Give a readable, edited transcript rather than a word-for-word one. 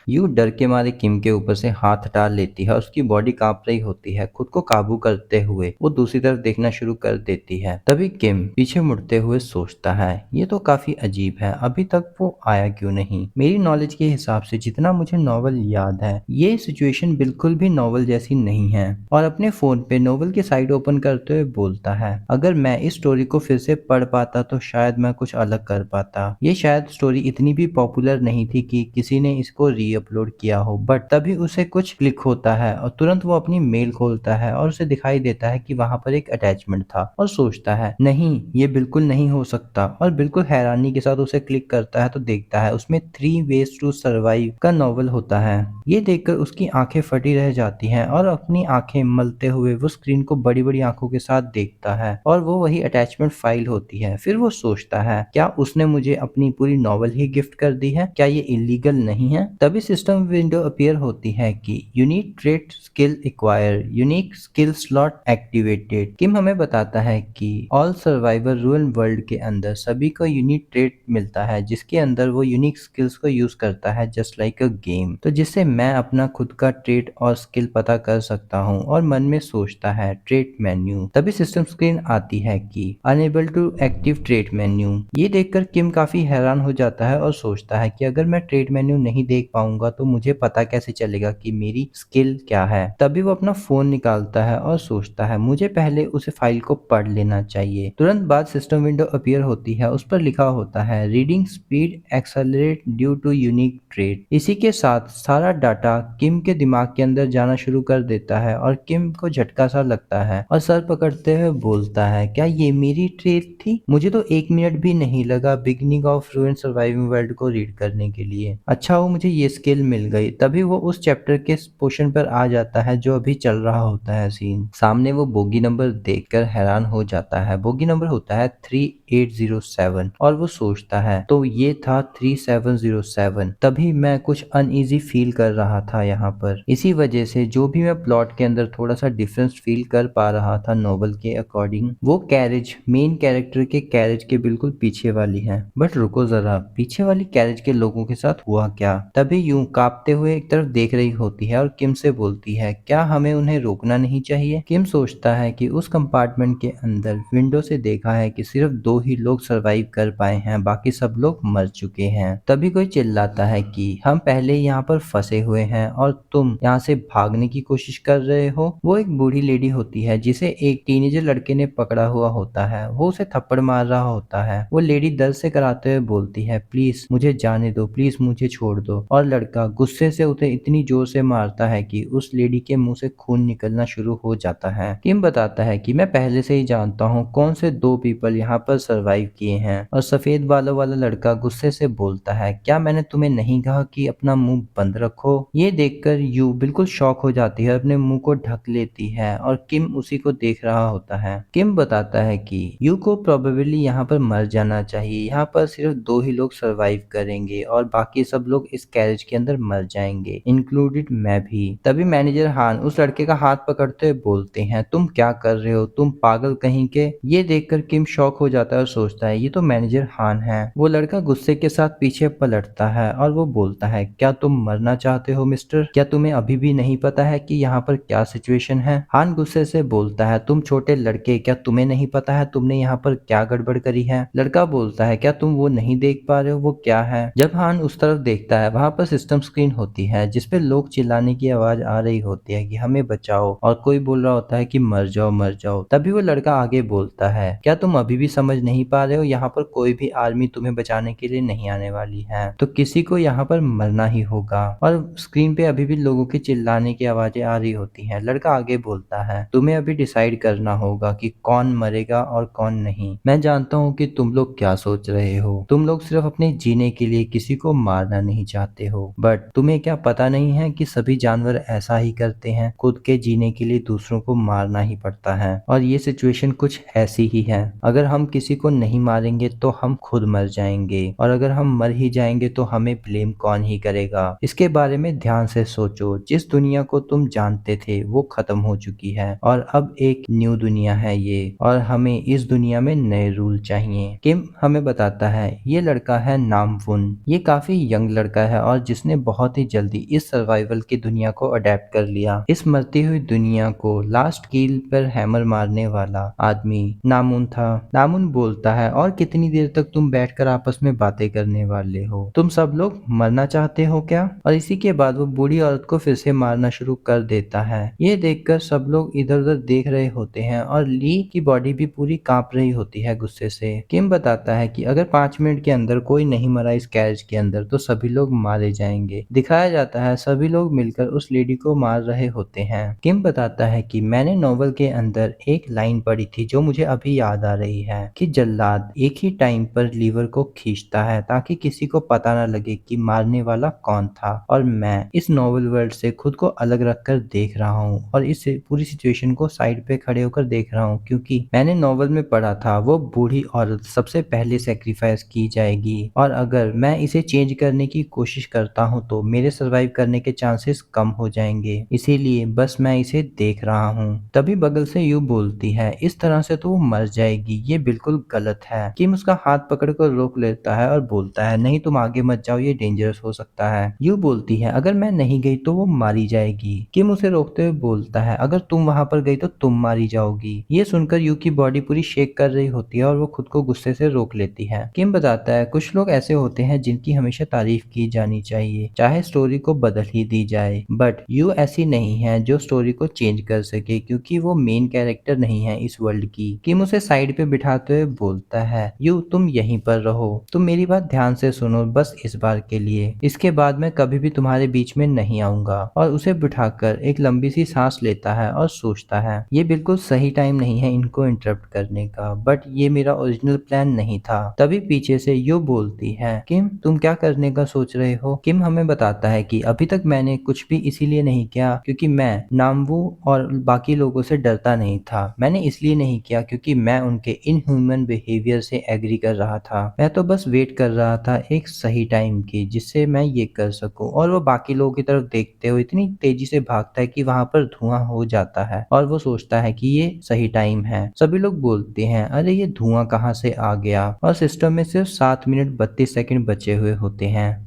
You डर के मारे किम के ऊपर से हाथ हटा लेती है और उसकी बॉडी कांप रही होती है। खुद को काबू करते हुए वो दूसरी तरफ देखना शुरू कर देती है। तभी किम पीछे मुड़ते हुए सोचता है, ये तो काफी अजीब है, अभी तक वो आया क्यों नहीं। मेरी नॉलेज के हिसाब से जितना मुझे नॉवल याद है, ये सिचुएशन बिल्कुल भी नॉवल जैसी नहीं है। और अपने फोन पे नॉवल की साइट ओपन करते हुए बोलता है, अगर मैं इस स्टोरी को फिर से पढ़ पाता तो शायद मैं कुछ अलग कर पाता। ये शायद स्टोरी इतनी भी पॉपुलर नहीं थी कि किसी ने इसको री अपलोड किया हो, बट तभी उसे कुछ क्लिक होता है और तुरंत वो अपनी मेल खोलता है और उसे दिखाई देता है कि वहां पर एक अटैचमेंट था और सोचता है, नहीं ये बिल्कुल नहीं हो सकता। और बिल्कुल हैरानी के साथ उसे क्लिक करता है तो देखता है उसमें 3 वेज टू सर्वाइव का नॉवल होता है। ये देखकर उसकी आंखें फटी रह जाती हैं और अपनी आंखें मलते हुए वो स्क्रीन को बड़ी बड़ी आंखों के साथ देखता है और वो वही अटैचमेंट फाइल होती है। फिर वो सोचता है, क्या उसने मुझे अपनी पूरी नॉवल ही गिफ्ट कर दी है, क्या ये इलीगल नहीं है। तभी सिस्टम विंडो अपीयर होती है कि unique trade skill acquire, unique skill slot activated. Kim हमें बताता है कि ऑल सर्वाइवर रूरल वर्ल्ड के अंदर सभी को यूनिक ट्रेड मिलता है, जिसके अंदर वो यूनिक स्किल्स को यूज करता है जस्ट लाइक अ गेम। तो जिससे मैं अपना खुद का ट्रेड और स्किल पता कर सकता हूँ। और मन में सोचता है ट्रेड मेन्यू। तभी सिस्टम स्क्रीन आती है कि unable to active trade menu. ये देखकर किम काफी हैरान हो जाता है और सोचता है कि अगर मैं ट्रेड मेन्यू नहीं देख पाऊंगा तो मुझे पता कैसे चलेगा कि मेरी स्किल क्या है। तभी वो अपना फोन निकालता है और सोचता है, मुझे पहले उस फाइल को पढ़ लेना चाहिए। तुरंत बाद सिस्टम विंडो अपीयर होती है, उस पर लिखा होता है reading speed accelerate due to unique trade. इसी के साथ सारा डाटा किम के दिमाग के अंदर जाना शुरू कर देता है और किम को झटका सा लगता है और सर पकड़ते हुए बोलता है, क्या ये मेरी ट्रेड थी? मुझे तो 1 मिनट भी नहीं लगा बिगनिंग ऑफ रूइन सर्वाइविंग वर्ल्ड को रीड करने के लिए। अच्छा हो मुझे ये स्किल मिल गई। तभी वो उस चैप्टर के पोर्शन पर आ जाता है जो अभी चल रहा होता है सीन। सामने वो बोगी नंबर देखकर हैरान हो जाता है। बोगी नंबर होता है 3807 और वो सोचता है, तो ये था 3707। तभी मैं कुछ अनईजी फील कर रहा था यहाँ पर। इसी वजह से जो भी मैं प्लॉट के अंदर थोड़ा सा डिफरेंस फील कर पा रहा था नॉवल के अकॉर्डिंग, वो कैरेज मेन कैरेक्टर के कैरेज के बिल्कुल पीछे वाली है। बट रुको जरा, पीछे वाली कैरेज के लोगों के साथ हुआ क्या? तभी यूं कांपते हुए एक तरफ देख रही होती है और किम से बोलती है, क्या हमें उन्हें रोकना नहीं चाहिए? किम सोचता है कि उस कंपार्टमेंट के अंदर विंडो से देखा है कि सिर्फ 2 ही लोग सरवाइव कर पाए हैं, बाकी सब लोग मर चुके हैं। तभी कोई चिल्लाता है कि हम पहले ही यहाँ पर फंसे हुए हैं और तुम यहाँ से भागने की कोशिश कर रहे हो। वो एक बूढ़ी लेडी होती है जिसे एक टीनेजर लड़के ने पकड़ा हुआ होता है। वो उसे थप्पड़ मार रहा होता है। वो लेडी दर्द से कराते हुए बोलती है, प्लीज मुझे जाने दो, प्लीज मुझे छोड़ दो। और लड़का गुस्से से उसे इतनी जोर से मारता है कि उस लेडी के मुंह से खून निकलना शुरू हो जाता है। किम बताता है कि मैं पहले से ही जानता हूँ कौन से 2 पीपल यहाँ पर सरवाइव किए हैं। और सफेद बालों वाला लड़का गुस्से से बोलता है, क्या मैंने तुम्हें नहीं कहा कि अपना मुंह बंद रखो? ये देखकर यू बिल्कुल शॉक हो जाती है, अपने मुंह को ढक लेती है और किम उसी को देख रहा होता है। किम बताता है कि यू को प्रोबेबली यहाँ पर मर जाना चाहिए। यहाँ पर सिर्फ 2 ही लोग सरवाइव करेंगे और बाकी सब लोग इस कैरेज के अंदर मर जाएंगे, इंक्लूडेड मैं भी। तभी मैनेजर हान उस लड़के का हाथ पकड़ते हुए बोलते हैं, तुम क्या कर रहे हो, तुम पागल कहीं के। ये देखकर किम शॉक हो जाता है और सोचता है, ये तो मैनेजर हान है। वो लड़का गुस्से के साथ पीछे पलटता है और वो बोलता है, क्या तुम मरना चाहते हो मिस्टर? क्या तुम्हें अभी भी नहीं पता है कि यहाँ पर क्या सिचुएशन है? हान गुस्से से बोलता है, तुम छोटे लड़के, क्या तुम्हें नहीं पता है तुमने यहाँ पर क्या गड़बड़ करी है? लड़का बोलता है, क्या तुम वो नहीं देख पा रहे हो वो क्या है? जब हान उस तरफ देखता है, वहां पर सिस्टम स्क्रीन होती है जिसपे लोग चिल्लाने की आवाज आ रही होती है कि हमें बचाओ, और कोई बोल रहा होता है कि मर जाओ मर जाओ। तभी वो लड़का आगे बोलता है, क्या तुम अभी भी समझ नहीं पा रहे हो, यहाँ पर कोई भी आर्मी तुम्हें बचाने के लिए नहीं आने वाली है, तो किसी को यहाँ पर मरना ही होगा। और स्क्रीन पे अभी भी लोगों के चिल्लाने की आवाजें आ रही होती हैं। लड़का आगे बोलता है, तुम्हें अभी डिसाइड करना होगा कि कौन मरेगा और कौन नहीं। मैं जानता हूँ कि तुम लोग क्या सोच रहे हो, तुम लोग सिर्फ अपने जीने के लिए किसी को मारना नहीं चाहते हो, बट तुम्हें क्या पता नहीं है कि सभी जानवर ऐसा ही करते हैं, खुद के जीने के लिए दूसरों को मारना ही पड़ता है। और ये सिचुएशन कुछ ऐसी ही है, अगर हम किसी को नहीं मारेंगे तो हम खुद मर जाएंगे, और अगर हम मर ही जाएंगे तो हमें ब्लेम कौन ही करेगा। इसके बारे में ध्यान से सोचो, जिस दुनिया को तुम जानते थे वो खत्म हो चुकी है और अब एक न्यू दुनिया है ये, और हमें इस दुनिया में नए रूल चाहिए। किम हमें बताता है, ये लड़का है नाम वुन। ये काफी यंग लड़का है और जिसने बहुत ही जल्दी इस सर्वाइवल की दुनिया को अडेप्ट कर लिया। इस मरती हुई दुनिया को लास्ट कील पर हैमर मारने वाला आदमी नामुन था। नामुन बोलता है, और कितनी देर तक तुम बैठकर आपस में बातें करने वाले हो? तुम सब लोग मरना चाहते हो क्या? और इसी के बाद वो बूढ़ी औरत को फिर से मारना शुरू कर देता है। ये देखकर सब लोग इधर उधर देख रहे होते हैं और ली की बॉडी भी पूरी कांप रही होती है गुस्से से। किम बताता है कि अगर 5 मिनट के अंदर कोई नहीं मरा इस कैरेज के अंदर तो सभी लोग मारे जाएंगे। दिखाया जाता है सभी लोग मिलकर उस लेडी को मार रहे होते हैं। किम बताता है कि मैंने नॉवल के अंदर एक लाइन पढ़ी थी जो मुझे अभी याद आ रही है कि जल्लाद एक ही टाइम पर लीवर को खींचता है ताकि किसी को पता न लगे कि मारने वाला कौन था। और मैं इस नॉवल वर्ल्ड से खुद को अलग रखकर देख रहा हूँ और इस पूरी सिचुएशन को साइड पे खड़े होकर देख रहा हूँ, क्योंकि मैंने नॉवल में पढ़ा था वो बूढ़ी औरत सबसे पहले सेक्रीफाइस की जाएगी और अगर मैं इसे चेंज करने की कोशिश करता हूँ तो मेरे सर्वाइव करने के चांसेस कम हो जाएंगे, इसीलिए बस मैं इसे देख रहा हूँ। तभी बगल से यू बोलती है, इस तरह से तो वो मर जाएगी, ये बिल्कुल गलत है। किम उसका हाथ पकड़कर रोक लेता है और बोलता है, नहीं तुम आगे मत जाओ, ये डेंजरस हो सकता है। यू बोलती है, अगर मैं नहीं गई तो वो मारी जाएगी। किम उसे रोकते हुए बोलता है, अगर तुम वहां पर गई तो तुम मारी जाओगी। ये सुनकर यू की बॉडी पूरी शेक कर रही होती है और वो खुद को गुस्से से रोक लेती है। किम बताता है, कुछ लोग ऐसे होते हैं जिनकी हमेशा तारीफ की जानी चाहिए, चाहे स्टोरी को बदल ही दी जाए, बट यू ऐसी नहीं है जो स्टोरी को चेंज कर सके, क्योंकि वो मेन कैरेक्टर नहीं है इस वर्ल्ड की। किम उसे साइड पे बिठाते हुए बोलता है, यू तुम यहीं पर रहो, तुम मेरी बात ध्यान से सुनो बस इस बार के लिए, इसके बाद मैं कभी भी तुम्हारे बीच में नहीं आऊंगा। और उसे बिठाकर एक लंबी सी सांस लेता है और सोचता है, ये बिल्कुल सही टाइम नहीं है इनको इंटरप्ट करने का, बट ये मेरा ओरिजिनल प्लान नहीं था। तभी पीछे से यू बोलती है, किम तुम क्या करने का सोच रहे हो? किम हमें बताता है कि अभी तक मैंने कुछ भी इसीलिए नहीं किया क्योंकि मैं नामवू और बाकी लोगों से डरता नहीं था। मैंने इसलिए नहीं किया क्योंकि मैं उनके इनह्यूमन बिहेवियर से एग्री कर रहा था। मैं तो बस वेट कर रहा था एक सही टाइम की जिससे मैं ये कर सकूं। और वो बाकी लोगों की तरफ देखते हुए इतनी तेजी से भागता है कि वहां पर धुआं हो जाता है और वो सोचता है कि ये सही टाइम है। सभी लोग बोलते हैं, अरे ये धुआं कहाँ से आ गया? और सिस्टम में सिर्फ 7 मिनट 32 सेकंड बचे हुए होते हैं।